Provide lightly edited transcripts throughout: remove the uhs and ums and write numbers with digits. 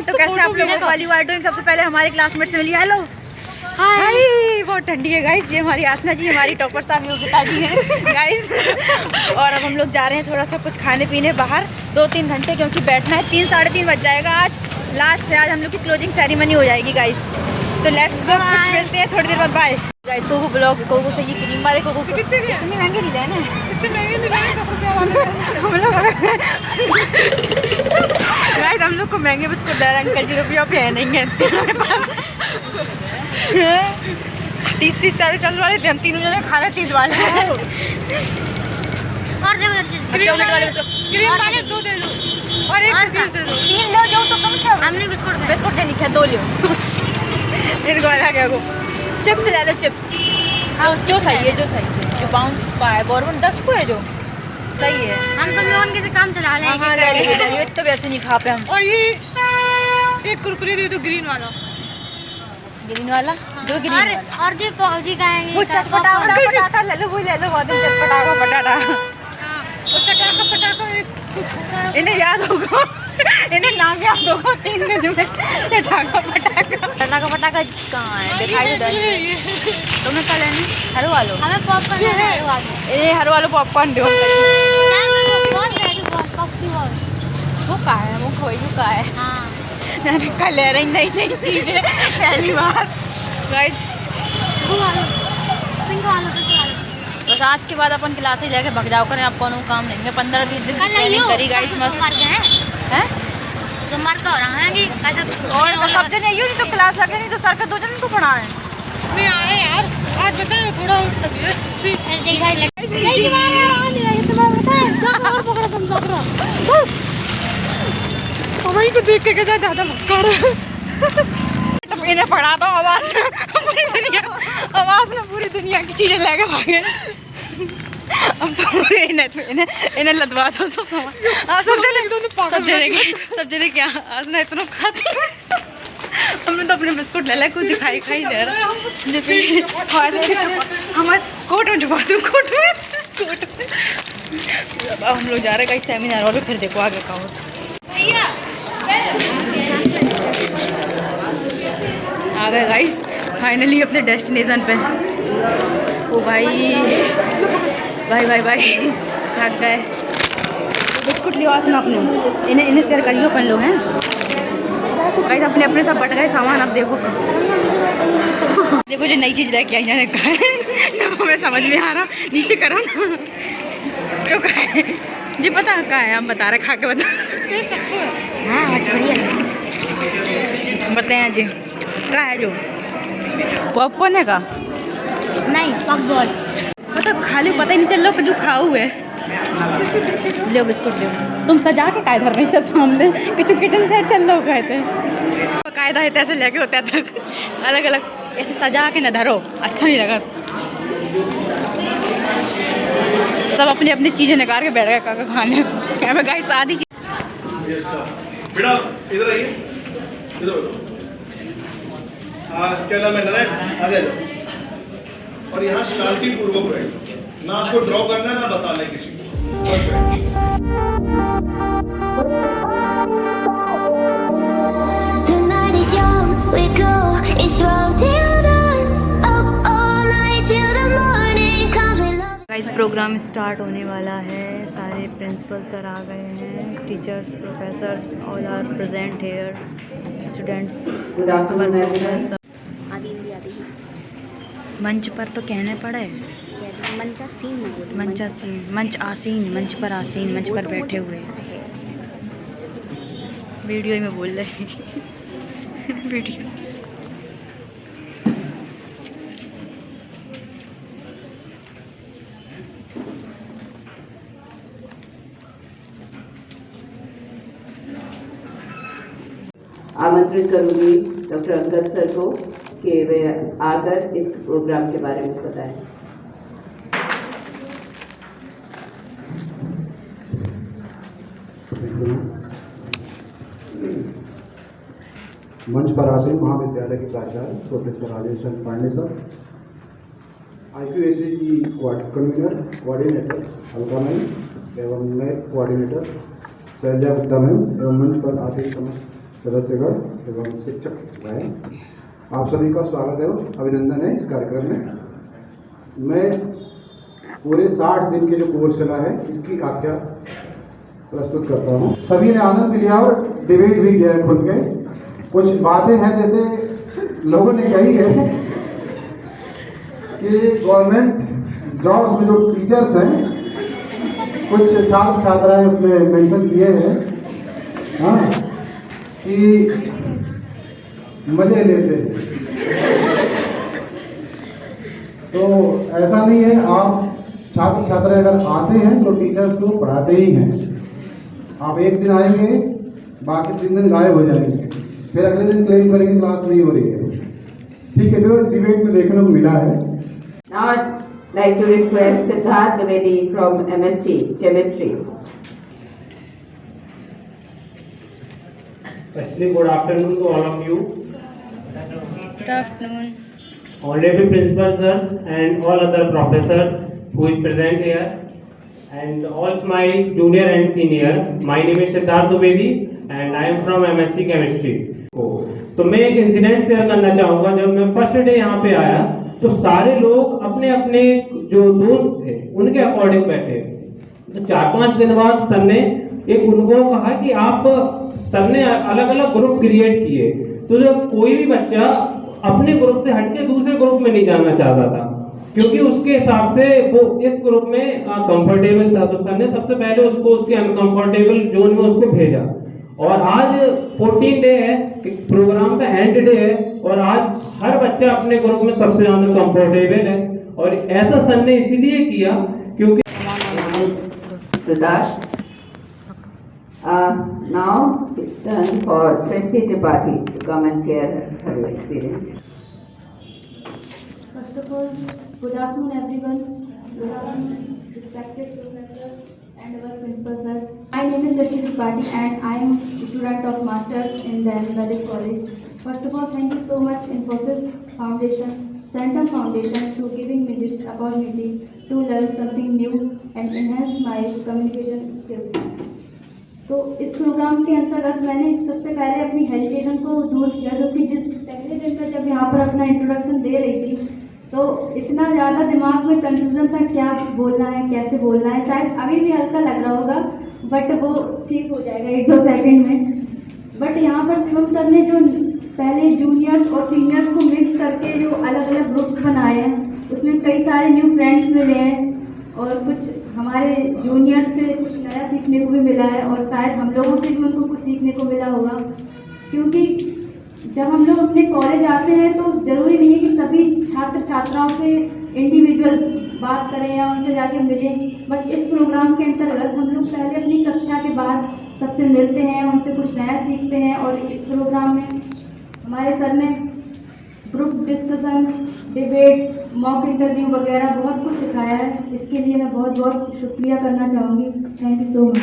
तो कैसे आप लोगों को वाली वार डूइंग। सबसे पहले हमारे क्लासमेट से मिली। Hello hi. बहुत ठंडी है गाइस। ये हमारी आसना जी, हमारी टॉपर साहब योगिता जी हैं गाइस। और अब हम लोग जा रहे हैं थोड़ा सा कुछ खाने पीने बाहर 2-3 घंटे, क्योंकि बैठना है। 3-3:30 बज जाएगा। आज लास्ट है, आज हम लोग की क्लोजिंग सेरेमनी हो जाएगी गाइस। तो लेट्स गो, कुछ मिलते हैं थोड़ी देर बाद। Bye guys. Cocoa blog, cocoa चाहिए क्रीम वाले कोको। कितनी महंगे नहीं लेना, इतने महंगे नहीं लेने, 10 रुपये वाले हम लोग गाइस। हम लोग को महंगे बिस्कुट दे रहे अंकल जी, रुपया पे है नहीं है हमारे पास। 30-40 चल वाले थे हम तीनों जने, खा रहे 30 वाले। और चॉकलेट वाले ग्रीन वाले 2 दे दो और एक पीस दे दो। 3 लो जो तो कम क्या। हमने बिस्कुट नहीं लिखा, 2 लो। इनको अलग है वो। चिप्स ले लो, चिप्स जो सही है, जो बाउंस का है। गवर्नमेंट 10 को है जो सही है। हम तो लोन के काम चला रहे हैं। हाँ ले लो, तो वैसे नहीं खा पे हम। और ये एक कुरकुरे दे दो ग्रीन वाला। ग्रीन वाला 2 ग्रीन वाला। और जो पौजी का है वो चटपटा पटाखा ले लो, वो ले लो। बहुत चटपटा का पटाखा। वो चटाका पटाखा इन्हें याद होगा, इन्हें नाम याद होगा 3 दिन में। चटाका पटाखा कहाँ है? दिखाई दे। तुम्हें क्या लेनी? हर वालो। हमें पॉपकॉर्न है। हर वालो पॉपकॉर्न दो। वो का है, वो खोई का है। हाँ कल ले रही नई चीजें पहली बार गाइस। बस आज के बाद अपन क्लास ही जाके भग जाओ करें। आप कौन काम नहीं है। 15-20 दिन ट्रेनिंग करी गाइस। मस्त है तो मार का हो रहा है कि और सब जन यही नहीं तो क्लास लगे, नहीं तो सर का 2 जन को पढ़ा है। नहीं आ रहे यार, आज बताओ थोड़ा तबीयत सी वहीं को देख के ज़्यादा मक्कार इन्हें पढ़ा दो। आवाज़ में पूरी दुनिया की चीज़ें लेके भागे। अब तो इन्हें लदवा दो सब सामान। सब जने क्या आसना इतना खाते। हमने तो अपने बिस्कुट ले कुछ दिखाई दे रहा। हम कोट में छुपा दूँ, कोट में। अब हम लोग जा रहे हैं कहीं सेमिनार और फिर देखो आगे का हो। आ गए गाइस फाइनली अपने डेस्टिनेशन पे। ओ भाई थक गए। बिस्कुट लियो आसना अपने, इन्हें शेयर करियो अपन लोग हैं गाइस। अपने सब बट गए सामान। अब देखो जो नई चीज़ लेके आई जाने का है ना, हमें समझ में आ रहा। नीचे करो ना जो का है जी, पता कहाँ है? हम बता रहे, खा के बता। हाँ बढ़िया बताएं जी क्या है जो पॉपकॉर्न है का? नहीं पॉपकॉर्न मतलब खाली पता ही नहीं चल रहा कुछ खाओ हुए। ले बिस्कुट ले। तुम सजा के काय धर रही सब सामने? कुछ किचन सेट चल रहा कहते कायदा है ऐसे लेके होता तक अलग अलग ऐसे सजा के न धरो, अच्छा नहीं लगा। सब अपनी अपनी चीज़ें निकाल के बैठ गए काका खाने। क्या मैं गाइस आधी चीज़ इधर आइए, इधर क्या नाम है? नारायण आगे। और यहाँ शांति पूर्वक रहे, ना आपको ड्रॉ करना ना बताना है किसी को। गाइस प्रोग्राम स्टार्ट होने वाला है। सारे प्रिंसिपल सर आ गए हैं, teachers professors all are present here, students. मंच पर तो कहने पड़े मंच पर आसीन, मंच पर बैठे हुए। वीडियो में बोल रहे वीडियो। आमंत्रित करूंगी डॉक्टर अंगद सर को कि वे आकर इस प्रोग्राम के बारे में बताएं। मंच पर आते महाविद्यालय के प्राचार्य professor Rajesh Pande sir, IQAC की कन्वीनर कोऑर्डिनेटर अलका मैम एवं नए कोऑर्डिनेटर शैलजा गुप्ता मैम एवं मंच पर आते समस्त सदस्यगण एवं शिक्षक भाई, आप सभी का स्वागत एवं अभिनंदन है इस कार्यक्रम में। मैं पूरे 60 दिन के जो कोर्स चला है इसकी आख्या प्रस्तुत करता हूँ। सभी ने आनंद लिया और डिबेट भी किया है खुल के। कुछ बातें हैं जैसे लोगों ने कही है कि गवर्नमेंट जॉब्स में जो टीचर्स हैं, कुछ छात्र छात्राएं उसमें मेंशन किए हैं हाँ कि मजे लेते हैं। तो ऐसा नहीं है, आप छात्र छात्राएं अगर आते हैं तो टीचर्स को पढ़ाते ही हैं। आप एक दिन आएंगे, बाकी 3 दिन गायब हो जाएंगे, फिर अगले दिन क्लेम करेंगे क्लास नहीं हो रही है। ठीक है, तो डिबेट में देखने को मिला है। Now I'd like to request Siddharth Dwivedi from MSc Chemistry. Firstly, good afternoon to all of you. Good afternoon. Honorable principal sirs and all other professors who is present here, and all my junior and senior. My name is Siddharth Dwivedi and I am from MSc Chemistry. तो मैं एक incident share करना चाहूँगा। जब मैं first day यहाँ पे आया तो सारे लोग अपने अपने जो दोस्त थे उनके अकॉर्डिंग बैठे। तो 4-5 दिन बाद सर ने एक उनको कहा कि आप, सर ने अलग अलग ग्रुप क्रिएट किए। तो जब कोई भी बच्चा अपने ग्रुप से हटके दूसरे ग्रुप में नहीं जाना चाहता था, क्योंकि उसके हिसाब से वो इस ग्रुप में कंफर्टेबल था, तो सर ने सबसे पहले उसको उसके अनकंफर्टेबल जोन में उसको भेजा। और आज 14 डे है, प्रोग्राम का एंड डे है, और आज हर बच्चा अपने ग्रुप में सबसे ज्यादा कंफर्टेबल है। और ऐसा सर ने इसीलिए किया क्योंकि Siddharth. Now it's turn for Srishti Tripathi to come and share her experience. First of all, good afternoon everyone. Good afternoon, respected professors and our principal sir. My name is Srishti Tripathi and I am a student of Masters in the Ayurvedic College. First of all, thank you so much Infosys Foundation, Centum Foundation to giving me this opportunity to learn something new and enhance my communication skills. तो इस programme के अंतर्गत मैंने सबसे पहले अपनी hesitation को दूर किया, क्योंकि जिस पहले दिन पर जब यहाँ पर अपना इंट्रोडक्शन दे रही थी तो इतना ज़्यादा दिमाग में कंफ्यूजन था क्या बोलना है, कैसे बोलना है। शायद अभी भी हल्का लग रहा होगा, बट वो ठीक हो जाएगा 1-2 सेकंड में। बट यहाँ पर शिवम सर ने जो पहले जूनियर्स और सीनियर्स को मिक्स करके जो अलग अलग ग्रुप्स बनाए हैं, उसमें कई सारे न्यू फ्रेंड्स मिले हैं और कुछ हमारे जूनियर्स से कुछ नया सीखने को भी मिला है, और शायद हम लोगों से भी उनको कुछ सीखने को मिला होगा। क्योंकि जब हम लोग अपने कॉलेज आते हैं तो ज़रूरी नहीं है कि सभी छात्र छात्राओं से इंडिविजुअल बात करें या उनसे जाके मिलें, बट इस प्रोग्राम के अंतर्गत हम लोग पहले अपनी कक्षा के बाद सबसे मिलते हैं, उनसे कुछ नया सीखते हैं। और इस प्रोग्राम में हमारे सर ने group discussion, debate, mock interview वगैरह बहुत कुछ सिखाया है। इसके लिए मैं बहुत बहुत शुक्रिया करना चाहूँगी। Thank you so much.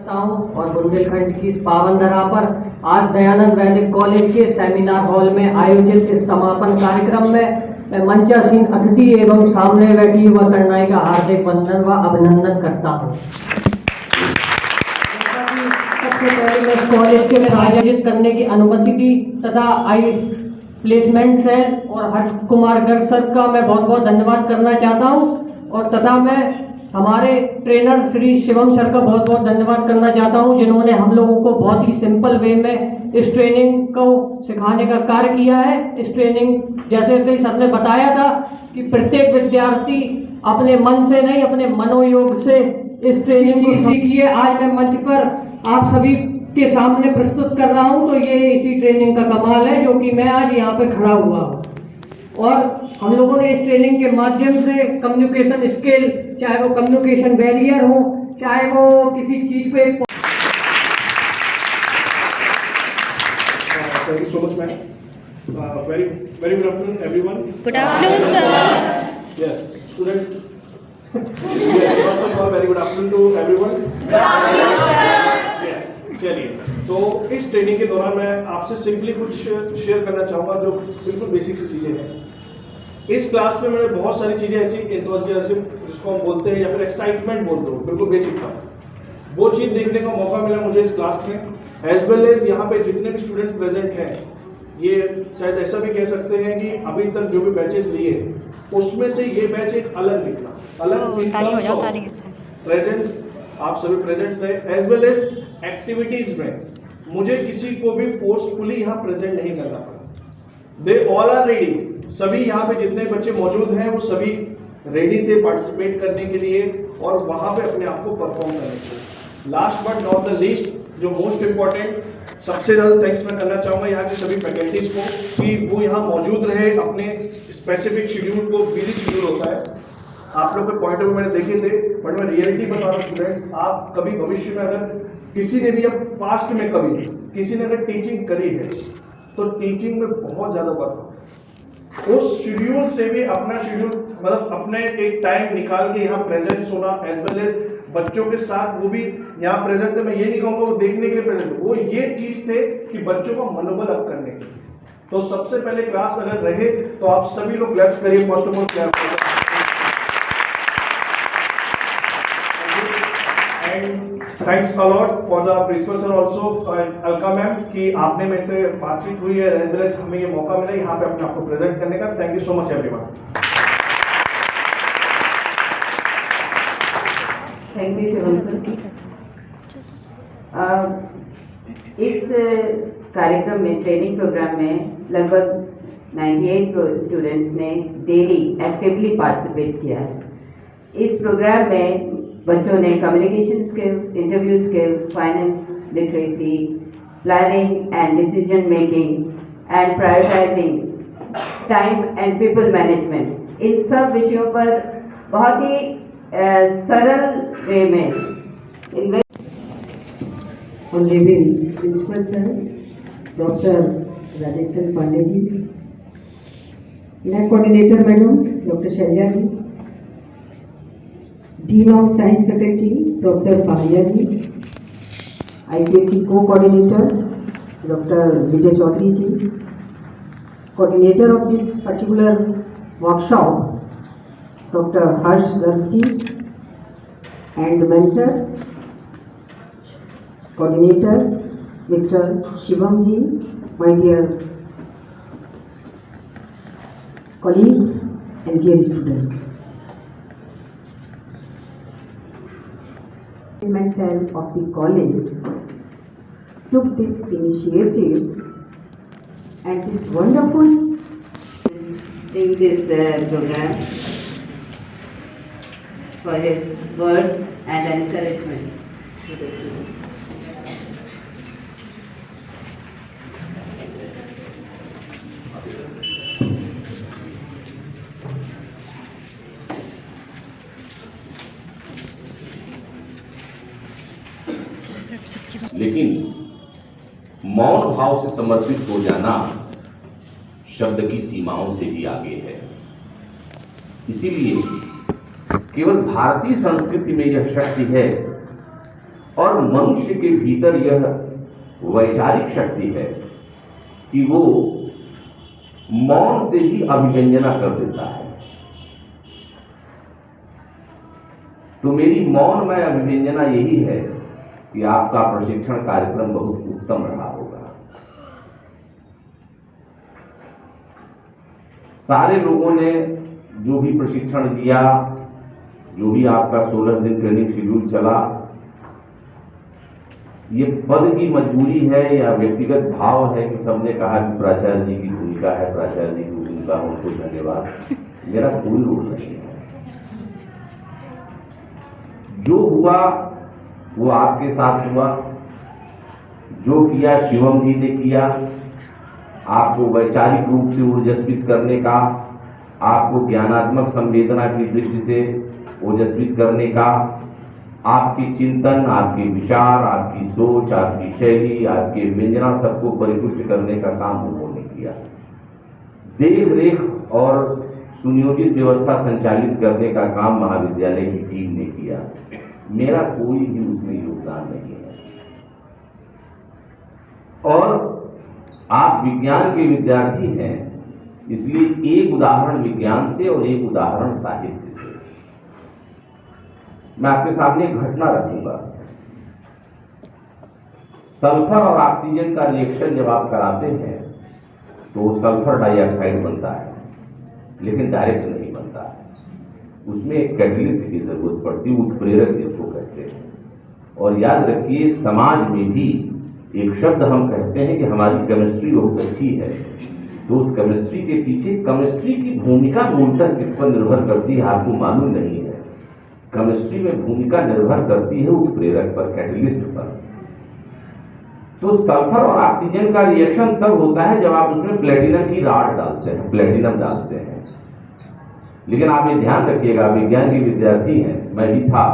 और बुंदेलखंड की इस पावन धरा पर आज दयानंद वैदिक कॉलेज के सेमिनार हॉल में आयोजित इस समापन कार्यक्रम में मैं मंचासीन अतिथि एवं सामने बैठी युवा कन्याएं का हार्दिक वंदन व अभिनंदन करता हूँ। सबसे पहले मैं कॉलेज के में आयोजित करने की अनुमति दी तथा आई प्लेसमेंट सेल और हर्ष कुमार गर्ग सर का मैं बहुत बहुत धन्यवाद करना चाहता हूँ, और तथा मैं हमारे ट्रेनर श्री शिवम सर का बहुत बहुत धन्यवाद करना चाहता हूं, जिन्होंने हम लोगों को बहुत ही सिंपल वे में इस ट्रेनिंग को सिखाने का कार्य किया है। इस ट्रेनिंग जैसे कि सर ने बताया था कि प्रत्येक विद्यार्थी अपने मन से नहीं अपने मनोयोग से इस ट्रेनिंग को सीखिए। आज मैं मंच पर आप सभी के सामने प्रस्तुत कर रहा हूं तो ये इसी ट्रेनिंग का कमाल है जो कि मैं आज यहाँ पे खड़ा हुआ हूँ। और हम लोगों ने इस ट्रेनिंग के माध्यम से कम्युनिकेशन स्किल, चाहे वो कम्युनिकेशन बैरियर हो, चाहे वो किसी चीज़ को एक Thank you so much, ma'am. Very good afternoon, everyone. Good afternoon sir. Yes, students. Yes, first of all, very good afternoon to everyone. Good afternoon, sir. Yeah, चलिए, तो इस ट्रेनिंग के दौरान मैं आपसे सिंपली कुछ शेयर करना चाहूँगा जो बिल्कुल बेसिक सी चीज़ें हैं। इस क्लास में मैंने बहुत सारी चीज़ें ऐसी एंथुसियाज्म जिसको हम बोलते हैं या फिर एक्साइटमेंट बोलते हो, बिल्कुल बेसिक था। वो चीज़ देखने का मौका मिला मुझे इस क्लास में। एज वेल एज यहाँ पे जितने भी स्टूडेंट्स प्रेजेंट हैं, ये शायद ऐसा भी कह सकते हैं कि अभी तक जो भी बैचेस लिए उसमें से ये बैच एक अलग निकला, अलग इन टर्म्स ऑफ प्रेजेंस। आप सभी प्रेजेंट्स रहे, एज वेल एज एक्टिविटीज में मुझे किसी को भी फोर्सफुली यहाँ प्रेजेंट नहीं करना पड़ा। दे ऑल आर रेडी, सभी यहाँ पे जितने बच्चे मौजूद हैं वो सभी रेडी थे पार्टिसिपेट करने के लिए और वहाँ पे अपने आप को परफॉर्म करने के लिए। Last but not the least, जो मोस्ट इम्पॉर्टेंट, सबसे ज़्यादा थैंक्स मैं करना चाहूँगा यहाँ के सभी फैकल्टीज को कि वो यहाँ मौजूद रहे। अपने स्पेसिफिक शेड्यूल को, बिजी शेड्यूल होता है, आप लोग के पॉइंट ऑफ व्यू मैंने देखे थे, बट मैं रियलिटी बता रहा हूँ स्टूडेंट्स, आप कभी भविष्य में अगर किसी ने भी, अब पास्ट में कभी किसी ने अगर टीचिंग करी है तो टीचिंग में बहुत ज़्यादा वर्क, उस शेड्यूल से भी अपना शेड्यूल मतलब अपने एक टाइम निकाल के यहाँ प्रेजेंट्स होना, एज वेल एज बच्चों के साथ, वो भी यहाँ प्रेजेंट थे। मैं ये नहीं कहूँगा वो देखने के लिए प्रेजेंट, वो ये चीज़ थे कि बच्चों का मनोबल अप करने के लिए। तो सबसे पहले क्लास अगर रहे तो आप सभी लोग क्लैप्स करिए, first of all clap. Thanks a lot for the principal sir also and Alka ma'am कि आपने मेरे से बातचीत हुई है, एज वेल एज हमें ये मौका मिला यहाँ पे अपने आपको प्रेजेंट करने का। Thank you so much everyone. Thank you Shivam sir. इस कार्यक्रम में, ट्रेनिंग प्रोग्राम में लगभग 98 स्टूडेंट्स ने डेली एक्टिवली पार्टिसिपेट किया है। इस प्रोग्राम में बच्चों ने communication skills, interview skills, finance literacy, planning and decision making and prioritising, time and people management, इन सब विषयों पर बहुत ही सरल वे में honourable principal sir doctor Rajesh Chandra Pandey ji, lab coordinator madam doctor Shailja ji, dean of science faculty professor Pahiya ji, IPSC को coordinator doctor Vijay Chaudhary ji, coordinator of this particular workshop Dr. Harsh Garg ji, and mentor, coordinator, Mr. Shivam ji, my dear colleagues and dear students. Management cell of the college took this initiative and this wonderful in this program for his words and encouragement to the students. लेकिन मौन भाव से समर्पित हो जाना शब्द की सीमाओं से भी आगे है। इसीलिए केवल भारतीय संस्कृति में यह शक्ति है और मनुष्य के भीतर यह वैचारिक शक्ति है कि वो मौन से ही अभिव्यंजना कर देता है। तो मेरी मौनमय अभिव्यंजना यही है कि आपका प्रशिक्षण कार्यक्रम बहुत उत्तम रहा होगा। सारे लोगों ने जो भी प्रशिक्षण दिया, जो भी आपका 16 दिन ट्रेनिंग शेड्यूल चला, ये पद की मजबूरी है या व्यक्तिगत भाव है कि सबने कहा कि प्राचार्य जी की भूमिका है, प्राचार्य जी की भूमिका, उनको धन्यवाद। मेरा कोई रोल नहीं है। जो हुआ वो आपके साथ हुआ, जो किया शिवम जी ने किया, आपको वैचारिक रूप से ऊर्जस्वित करने का, आपको ज्ञानात्मक संवेदना की दृष्टि से ओजस्वित करने का, आपकी चिंतन, आपके विचार, आपकी सोच, आपकी शैली, आपके व्यंजना सबको परिपुष्ट करने का काम उन्होंने किया। देख रेख और सुनियोजित व्यवस्था संचालित करने का काम महाविद्यालय की टीम ने किया। मेरा कोई भी उसमें योगदान नहीं है। और आप विज्ञान के विद्यार्थी हैं, इसलिए एक उदाहरण विज्ञान से और एक उदाहरण साहित्य से मैं आपके सामने एक घटना रखूंगा। सल्फर और ऑक्सीजन का रिएक्शन जब आप कराते हैं तो सल्फर डाइऑक्साइड बनता है, लेकिन डायरेक्ट नहीं बनता है, उसमें एक कैटलिस्ट की जरूरत पड़ती है, उत्प्रेरक जिसको कहते हैं। और याद रखिए, समाज में भी एक शब्द हम कहते हैं कि हमारी केमिस्ट्री बहुत अच्छी है, तो उस केमिस्ट्री के पीछे केमिस्ट्री की भूमिका मूलतः किस पर निर्भर करती है आपको मालूम नहीं है। केमिस्ट्री में भूमिका निर्भर करती है उत्प्रेरक पर, कैटलिस्ट पर। तो सल्फर और ऑक्सीजन का रिएक्शन तब होता है जब आप उसमें प्लेटिनम की राड डालते हैं, प्लेटिनम डालते हैं। लेकिन आप ये ध्यान रखिएगा, विज्ञान के विद्यार्थी हैं, मैं भी था,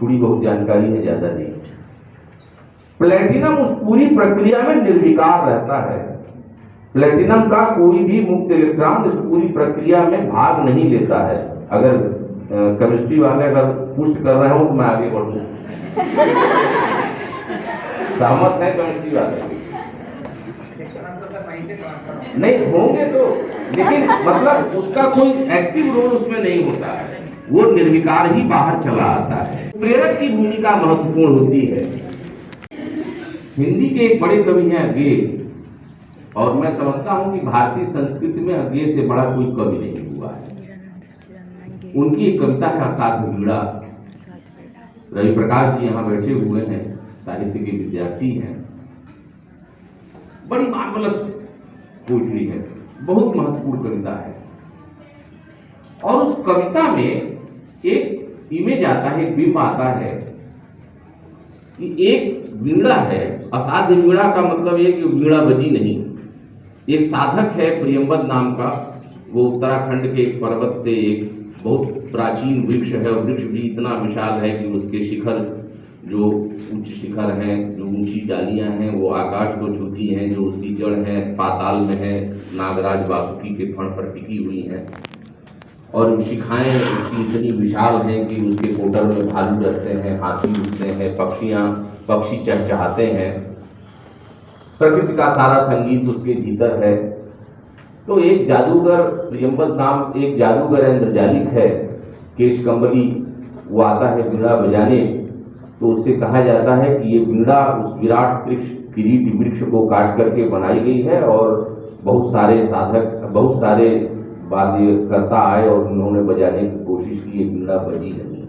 थोड़ी बहुत जानकारी है, ज्यादा नहीं। प्लेटिनम उस पूरी प्रक्रिया में निर्विकार रहता है। प्लेटिनम का कोई भी मुक्त इलेक्ट्रॉन इस पूरी प्रक्रिया में भाग नहीं लेता है। अगर केमिस्ट्री वाले अगर पुष्ट कर रहे हो तो मैं आगे बढ़ूं। सहमत है केमिस्ट्री वाले? नहीं होंगे तो, लेकिन मतलब उसका कोई एक्टिव रोल उसमें नहीं होता है, वो निर्विकार ही बाहर चला आता है। प्रेरक की भूमिका महत्वपूर्ण होती है। हिंदी के एक बड़े कवि हैं अज्ञे, और मैं समझता हूं कि भारतीय संस्कृति में अज्ञे से बड़ा कोई कवि नहीं हुआ है। उनकी एक कविता है असाध्य वीणा। रवि प्रकाश जी यहाँ बैठे हुए हैं, साहित्य के विद्यार्थी हैं। बड़ी मार्वलस पोइट्री है, बहुत महत्वपूर्ण कविता है। और उस कविता में एक इमेज आता है, एक बिंब आता है कि एक वीणा है। असाध्य वीणा का मतलब ये कि वीणा बजी नहीं। एक साधक है प्रियंबद नाम का, वो उत्तराखंड के एक पर्वत से एक बहुत प्राचीन वृक्ष है, और वृक्ष भी इतना विशाल है कि उसके शिखर जो उच्च शिखर हैं, जो ऊंची डालियां हैं, वो आकाश को छूती हैं। जो उसकी जड़ है पाताल में है, नागराज वासुकी के फण पर टिकी हुई हैं, और शिखाएं उसकी इतनी विशाल हैं कि उसके कोटर में भालू रहते हैं, हाथी उठते हैं, पक्षी चहचहाते हैं। प्रकृति का सारा संगीत उसके भीतर है। तो एक जादूगर प्रियंबद नाम एक जादूगर इंद्रजालिक है, केशकंबली, वो आता है वीणा बजाने। तो उससे कहा जाता है कि ये वीणा उस विराट वृक्ष किरीट वृक्ष को काट करके बनाई गई है, और बहुत सारे साधक, बहुत सारे वाद्यकर्ता आए और उन्होंने बजाने की कोशिश की, ये वीणा बजी नहीं।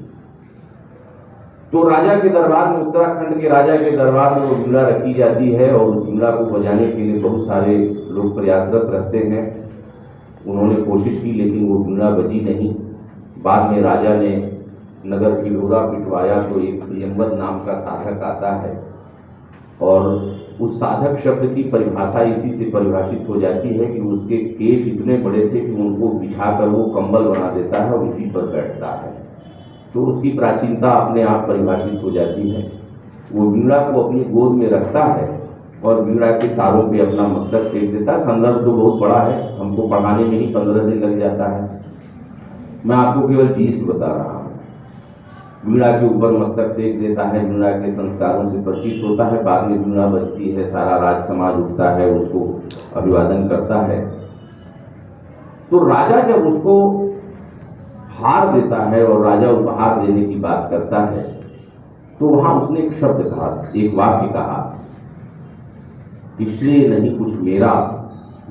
तो राजा के दरबार में, उत्तराखंड के राजा के दरबार में वो वीणा रखी जाती है, और उस वीणा को बजाने के लिए बहुत सारे लोग प्रयासरत रहते हैं। उन्होंने कोशिश की, लेकिन वो वीणा बजी नहीं। बाद में राजा ने नगर की लोरा पिटवाया, तो एक प्रियंबद नाम का साधक आता है, और उस साधक शब्द की परिभाषा इसी से परिभाषित हो जाती है कि उसके केश इतने बड़े थे कि उनको बिछाकर वो कंबल बना देता है और उसी पर बैठता है। तो उसकी प्राचीनता अपने आप परिभाषित हो जाती है। वो वीणा को अपनी गोद में रखता है और वीणा के तारों पे अपना मस्तक फेंक देता है। संदर्भ तो बहुत बड़ा है, हमको पढ़ाने में ही 15 दिन लग जाता है। मैं आपको केवल जीस्ट बता रहा हूँ। वीणा के ऊपर मस्तक फेंक देता है, वीणा के संस्कारों से परिचित होता है। बाद में वीणा बजती है, सारा राज समाज उठता है, उसको अभिवादन करता है। तो राजा जब उसको हार देता है और राजा उपहार देने की बात करता है, तो वहां उसने एक शब्द कहा, एक वाक्य कहा कि श्रेय नहीं कुछ मेरा,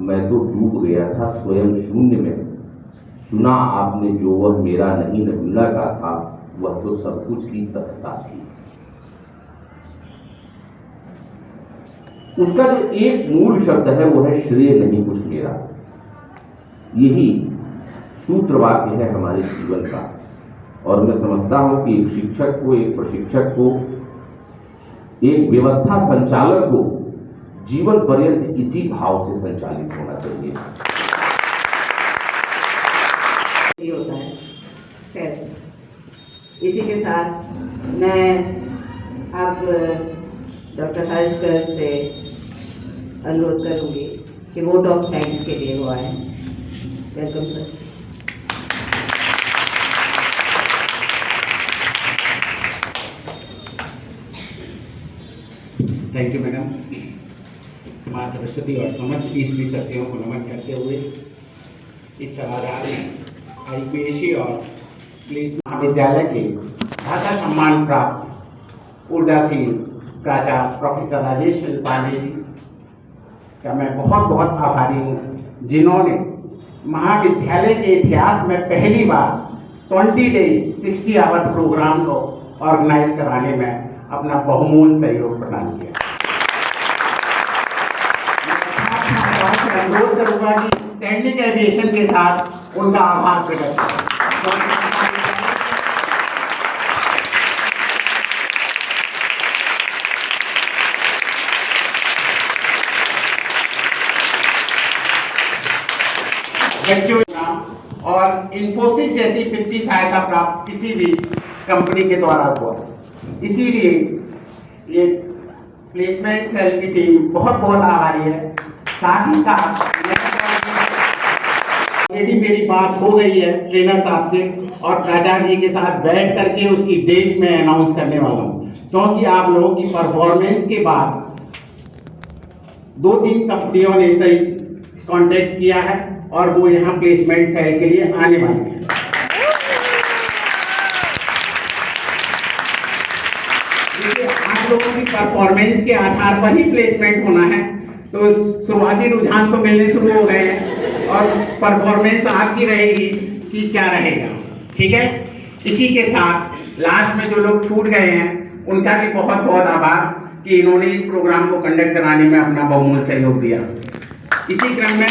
मैं तो डूब गया था स्वयं शून्य में। सुना आपने जो वह मेरा नहीं न वीणा का था, वह तो सब कुछ की तथ्यता थी। उसका जो एक मूल शब्द है वो है श्रेय नहीं कुछ मेरा। यही सूत्र वाक्य है हमारे जीवन का। और मैं समझता हूं कि एक शिक्षक को, एक प्रशिक्षक को, एक व्यवस्था संचालक को जीवन पर्यंत इसी भाव से संचालित होना चाहिए। ये होता है। खैर, इसी के साथ मैं अब डॉक्टर हर्षकर से अनुरोध करूंगी कि वोट ऑफ थैंक्स के लिए वो आए। Welcome sir. Thank you madam. माँ सरस्वती और समस्त ईश्वरी शक्तियों को नमन करते हुए इस सभागार में आईपीएससी और पुलिस महाविद्यालय के भाषा सम्मान प्राप्त उदासीन प्राचार्य प्रोफेसर राजेश शिल्पाले जी का मैं बहुत बहुत आभारी हूँ, जिन्होंने महाविद्यालय के इतिहास में पहली बार 20 डेज 60 आवर प्रोग्राम को ऑर्गेनाइज कराने में अपना बहुमूल्य सहयोग प्रदान किया। मैं अनुरोध करूंगा कि स्टैंडिंग एविएशन के साथ उनका आभार प्रकट करें। बच्चों और इन्फोसिस जैसी वित्तीय सहायता प्राप्त किसी भी कंपनी के द्वारा हुआ, इसीलिए ये प्लेसमेंट सेल की टीम बहुत बहुत आभारी है। साथ ही साथ ऑलरेडी मेरी बात हो गई है ट्रेनर साहब से और प्राचार्य जी के साथ बैठ करके उसकी डेट में अनाउंस करने वाला हूँ, क्योंकि आप लोगों की परफॉर्मेंस के बाद 2-3 कंपनियों ने सही कांटेक्ट किया है और वो यहाँ प्लेसमेंट सेल के लिए आने वाले हैं। आप लोगों की परफॉर्मेंस के आधार पर ही प्लेसमेंट होना है, तो शुरुआती रुझान तो मिलने शुरू हो गए हैं और परफॉर्मेंस आपकी रहेगी कि क्या रहेगा। ठीक है, इसी के साथ लास्ट में जो लोग छूट गए हैं उनका भी बहुत बहुत आभार कि इन्होंने इस प्रोग्राम को कंडक्ट कराने में अपना बहुमूल्य सहयोग दिया। इसी क्रम में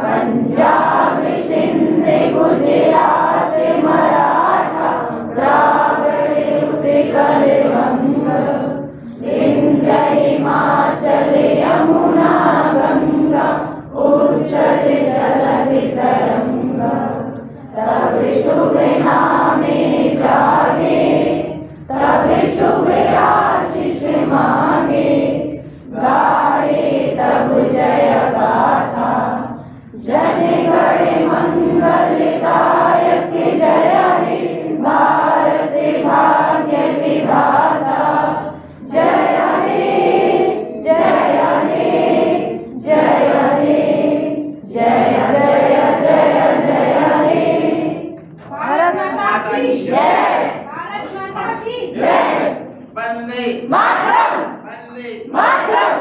पंजाब सिंध गुजरात मराठा द्राविड़ उत्कल बंग विंध्य हिमाचल यमुना गंगा उच्चल जलधि तरंगा, तब शुभ नामे जागे तब शुभ आशीष मांगे, गाए तब जय गाथा जन गण मंगलदायक जय हे भारत भाग्य विधाता, जय हे जय हे जय हे जय जय जय जय हे भारत माता की जय, भारत माता की जय, वंदे मातरम, वंदे मातरम।